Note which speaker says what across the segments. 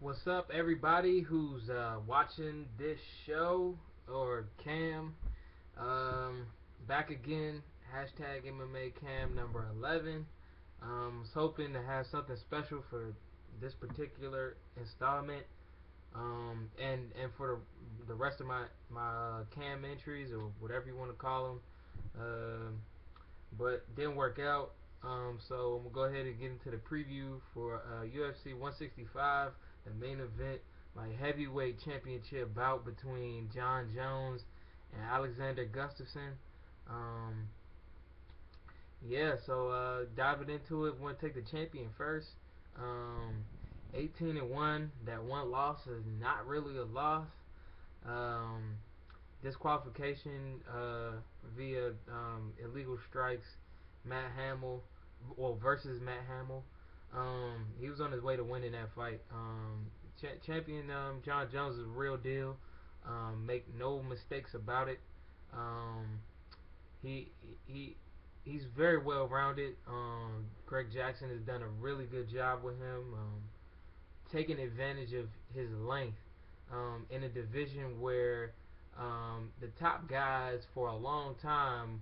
Speaker 1: What's up, everybody who's watching this show or Cam? Um, Back again. Hashtag MMA Cam number 11. Was hoping to have something special for this particular installment. And for the rest of my Cam entries or whatever you want to call them. But didn't work out. So I'm gonna go ahead and get into the preview for UFC 165, the main event, my heavyweight championship bout between Jon Jones and Alexander Gustafsson. Um, yeah, so diving into it, want to take the champion first. Um, 18-1. That one loss is not really a loss. Um, Disqualification via illegal strikes. Matt Hamill, well, versus Matt Hamill. He was on his way to winning that fight. Champion Jon Jones is a real deal. Make no mistakes about it. Um, he he he's very well rounded. Greg Jackson has done a really good job with him, taking advantage of his length in a division where the top guys for a long time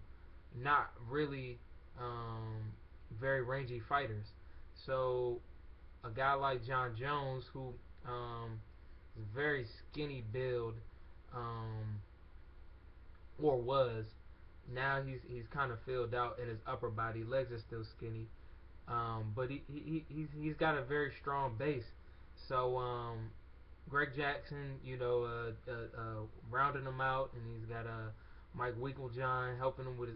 Speaker 1: not really very rangy fighters. So a guy like Jon Jones, who is very skinny build, um, or was, now he's kind of filled out in his upper body. Legs are still skinny, but he's got a very strong base. So Greg Jackson, rounding him out, and he's got Mike Winklejohn helping him with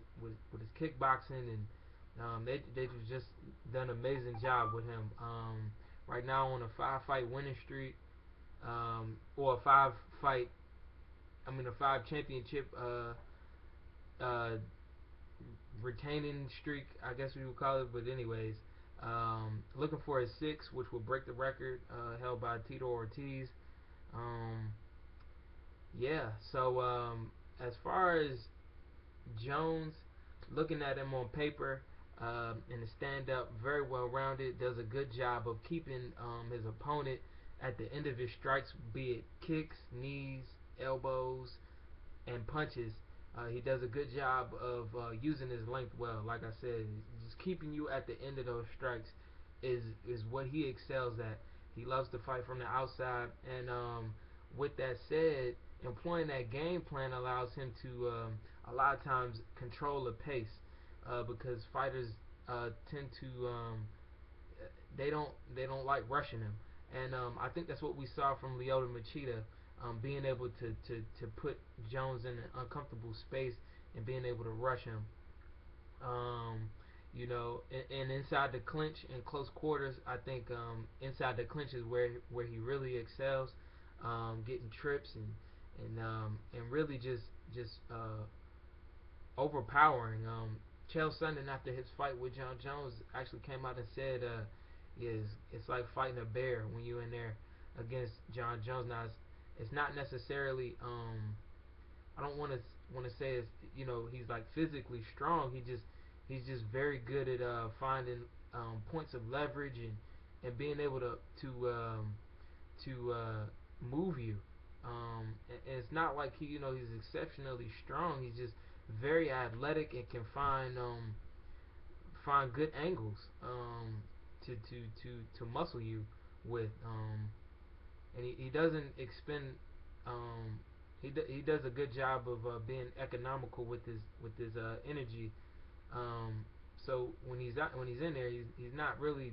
Speaker 1: his kickboxing, and they just done an amazing job with him. Right now on a 5 fight winning streak, or a 5 fight, a 5 championship uh, retaining streak, I guess we would call it. But anyways, looking for a 6, which will break the record held by Tito Ortiz. Um, yeah. So as far as Jones, looking at him on paper in the stand up, very well rounded, does a good job of keeping his opponent at the end of his strikes, be it kicks, knees, elbows, and punches. He does a good job of using his length well. Like I said, just keeping you at the end of those strikes is what he excels at. He loves to fight from the outside, and with that said, employing that game plan allows him to a lot of times control the pace because fighters tend to they don't like rushing him, and I think that's what we saw from Lyoto Machida, being able to put Jones in an uncomfortable space and being able to rush him. Um, and inside the clinch in close quarters, I think inside the clinch is where he really excels, getting trips and really just overpowering. Chael Sonnen, after his fight with Jon Jones, actually came out and said, it's like fighting a bear when you're in there against Jon Jones. Now, it's not necessarily. I don't want to say it's, he's like physically strong. He's just very good at finding points of leverage and being able to move you. And it's not like he's exceptionally strong. He's just very athletic and can find good angles to muscle you with. And he doesn't expend. He does a good job of being economical with his energy. Um, so when he's in there, he's not really,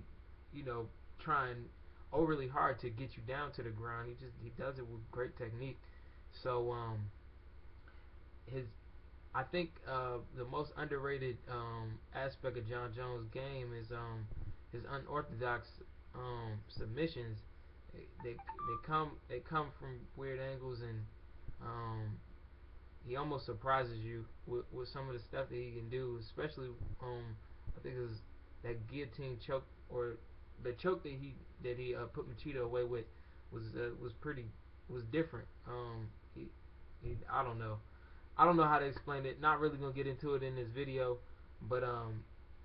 Speaker 1: trying overly hard to get you down to the ground. He does it with great technique. So his I think the most underrated aspect of Jon Jones' game is his unorthodox submissions. They come from weird angles, and um, he almost surprises you with some of the stuff that he can do. Especially I think it was that guillotine choke, or the choke that he put Machida away with was pretty was different. I don't know. I don't know how to explain it. Not really gonna get into it in this video, but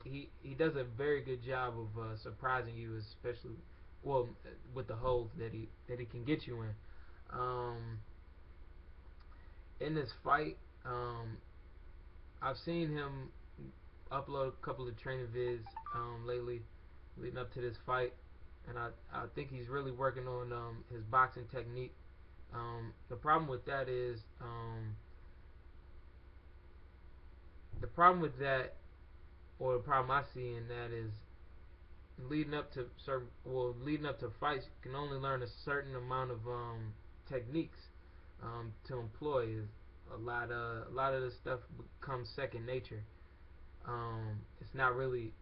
Speaker 1: he does a very good job of surprising you, especially well, with the holds that he can get you in. Um, in this fight, I've seen him upload a couple of training vids lately, leading up to this fight, and I think he's really working on his boxing technique. The problem with that is the problem with that, or the problem I see in that is leading up to fights, you can only learn a certain amount of techniques to employ. A lot of this stuff becomes second nature. It's not really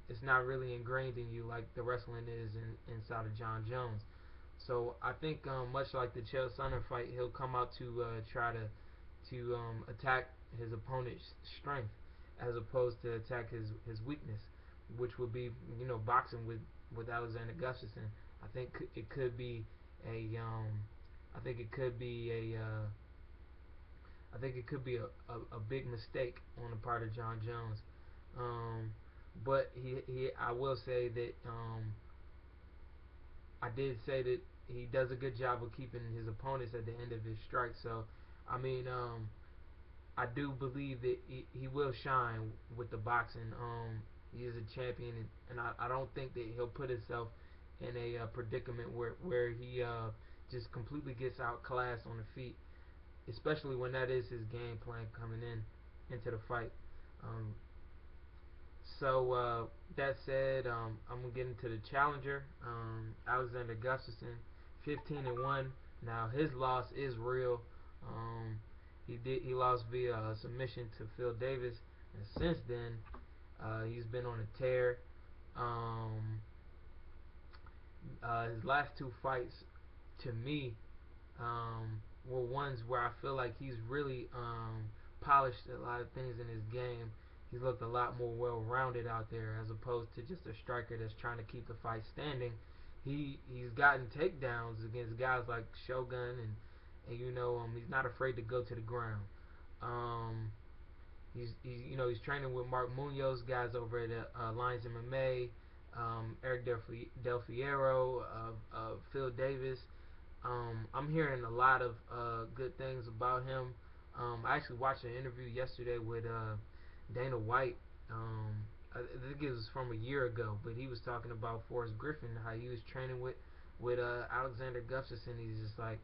Speaker 1: ingrained in you like the wrestling is inside of John Jones. So I think much like the Chael Sonnen fight, he'll come out to try to attack his opponent's strength as opposed to attack his weakness, which would be boxing with Alexander Gustafsson. I think it could be a I think it could be a big mistake on the part of John Jones. Um, but I will say that I did say that he does a good job of keeping his opponents at the end of his strike. So, I mean, I do believe that he will shine with the boxing. He is a champion, and I don't think that he'll put himself in a predicament where he just completely gets outclassed on the feet, especially when that is his game plan coming into the fight. Um, that said, I'm gonna get into the challenger, Alexander Gustafsson, 15-1. Now his loss is real. Um, he lost via submission to Phil Davis, and since then he's been on a tear. Um, his last two fights, to me, were ones where I feel like he's really polished a lot of things in his game. He's looked a lot more well-rounded out there as opposed to just a striker that's trying to keep the fight standing. He's gotten takedowns against guys like Shogun, and he's not afraid to go to the ground. Um, he's training with Mark Munoz, guys over at Lions MMA, Eric Del Fiero, Phil Davis. I'm hearing a lot of good things about him. I actually watched an interview yesterday with Dana White. I think it was from a year ago, but he was talking about Forrest Griffin, how he was training with Alexander Gustafsson. He's just like,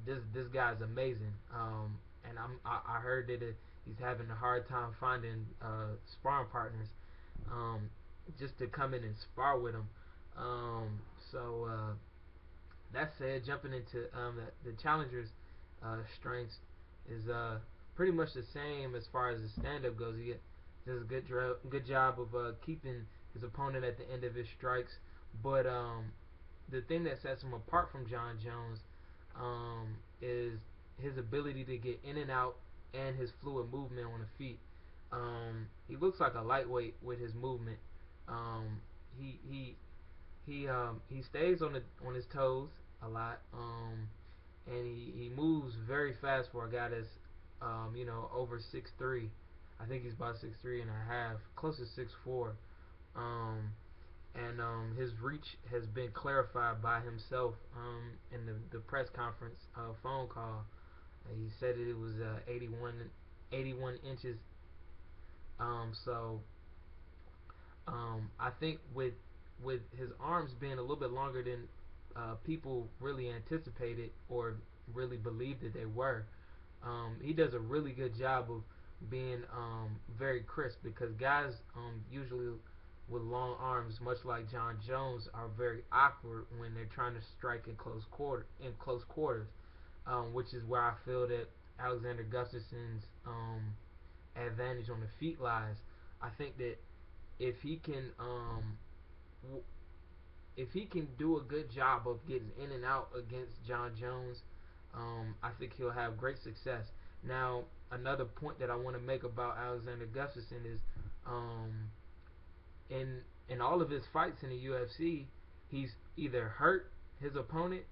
Speaker 1: this guy's amazing. I heard that he's having a hard time finding sparring partners, um, just to come in and spar with him. Um, so that said, jumping into the challenger's strengths is pretty much the same as far as the stand-up goes. He does a good job of keeping his opponent at the end of his strikes. But the thing that sets him apart from John Jones is his ability to get in and out and his fluid movement on the feet. He looks like a lightweight with his movement. Um, he he he stays on his toes a lot, and he moves very fast for a guy that's over 6'3". I think he's about 6'3" and a half, close to 6'4". Um, and his reach has been clarified by himself in the press conference phone call. He said that it was 81 inches. So I think with his arms being a little bit longer than people really anticipated or really believed that they were, he does a really good job of being very crisp, because guys usually with long arms, much like John Jones, are very awkward when they're trying to strike in close quarters, which is where I feel that Alexander Gustafsson's advantage on the feet lies. I think that if he can if he can do a good job of getting in and out against John Jones, I think he'll have great success. Now, another point that I want to make about Alexander Gustafsson is, in all of his fights in the UFC, he's either hurt his opponent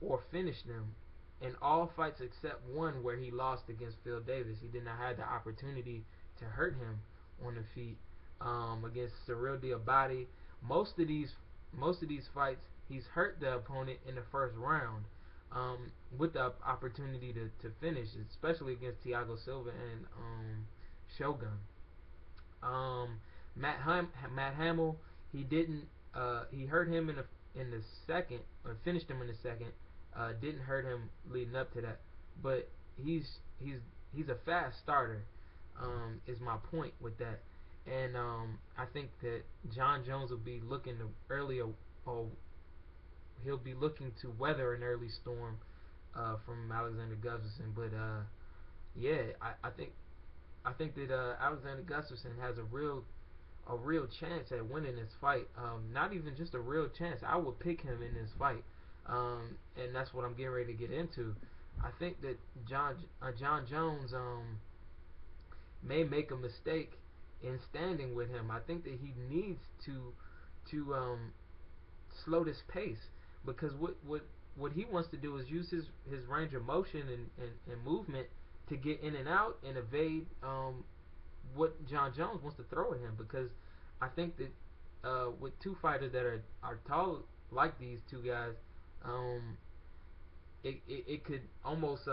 Speaker 1: or finished them. In all fights except one where he lost against Phil Davis, he did not have the opportunity to hurt him on the feet. Against Cyril Diabate, most of these most of these fights, he's hurt the opponent in the first round, with the opportunity to finish, especially against Thiago Silva and Shogun. Um, Matt Hamill, he didn't. He hurt him in the second, or finished him in the second. Didn't hurt him leading up to that, but he's he's he's a fast starter. Is my point with that, and I think that John Jones will be looking to earlier, or he'll be looking to weather an early storm from Alexander Gustafsson. But yeah, I think that Alexander Gustafsson has a real chance at winning this fight. Not even just a real chance. I would pick him in this fight, and that's what I'm getting ready to get into. I think that John Jones may make a mistake in standing with him. I think that he needs to slow this pace, because what he wants to do is use his range of motion and movement to get in and out and evade what John Jones wants to throw at him. Because I think that with two fighters that are tall like these two guys, um, it could almost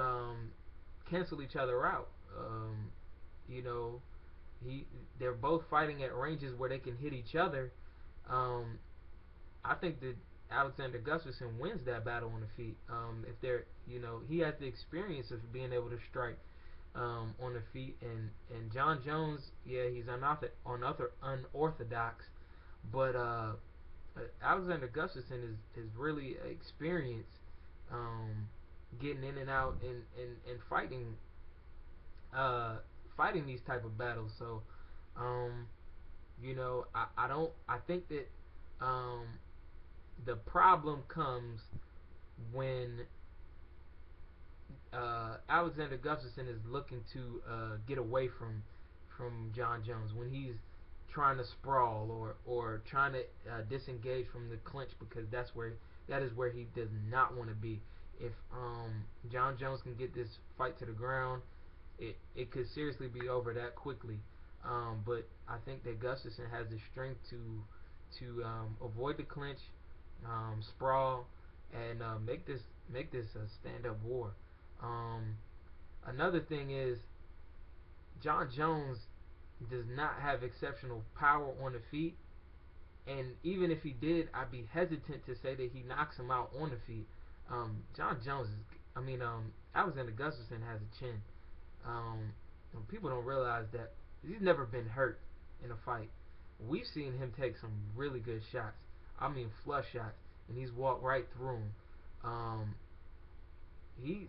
Speaker 1: cancel each other out. You know, he they're both fighting at ranges where they can hit each other. Um, I think that Alexander Gustafsson wins that battle on the feet. If they're, he has the experience of being able to strike on the feet, and John Jones, yeah, he's unorthodox, but Alexander Gustafsson is really experienced, um, getting in and out and fighting these type of battles. So, um, I think that um, the problem comes when Alexander Gustafsson is looking to get away from John Jones, when he's trying to sprawl, or trying to disengage from the clinch, because that is where he does not want to be. If John Jones can get this fight to the ground, it could seriously be over that quickly. But I think that Gustafsson has the strength to avoid the clinch, sprawl, and make this a stand up war. Um, Another thing is, John Jones does not have exceptional power on the feet, and even if he did, I'd be hesitant to say that he knocks him out on the feet. John Jones Alexander Gustafsson has a chin. Um, People don't realize that he's never been hurt in a fight. We've seen him take some really good shots. I mean, flush shots, and he's walked right through them. Um, he's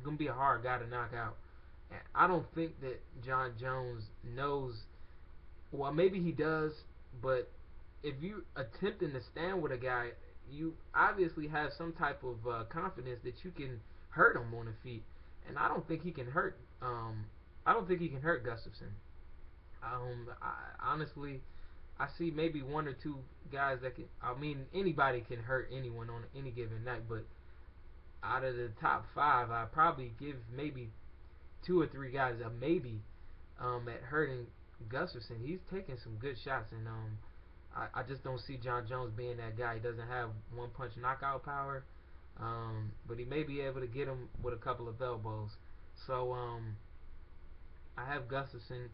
Speaker 1: gonna be a hard guy to knock out. And I don't think that John Jones knows. Well, maybe he does, but if you attempting to stand with a guy, you obviously have some type of confidence that you can hurt him on the feet, and I don't think he can hurt. I don't think he can hurt Gustafsson. Honestly, I see maybe one or two guys that can. I mean, anybody can hurt anyone on any given night, but out of the top five, I probably give maybe two or three guys a maybe at hurting Gustafsson. He's taking some good shots, and I just don't see John Jones being that guy. He doesn't have one punch knockout power, but he may be able to get him with a couple of elbows. So I have Gustafsson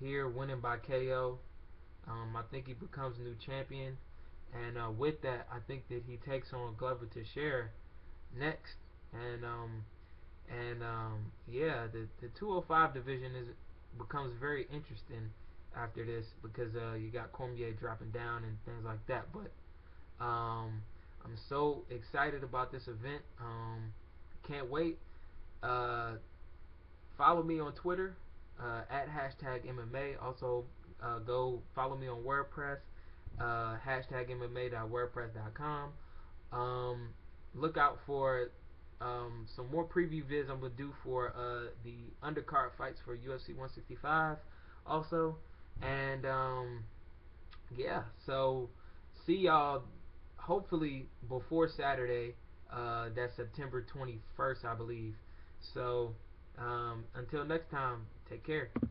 Speaker 1: here winning by KO. I think he becomes new champion, and with that, I think that he takes on Glover Teixeira next, and yeah, the 205 division becomes very interesting after this, because you got Cormier dropping down and things like that. But I'm so excited about this event. Can't wait. Uh, Follow me on Twitter at #MMA. Also, go follow me on WordPress, #MMA.wordpress.com. Look out for some more preview vids I'm gonna do for the undercard fights for UFC 165 also. And yeah, so see y'all hopefully before Saturday. That's September 21st, I believe. So until next time, take care.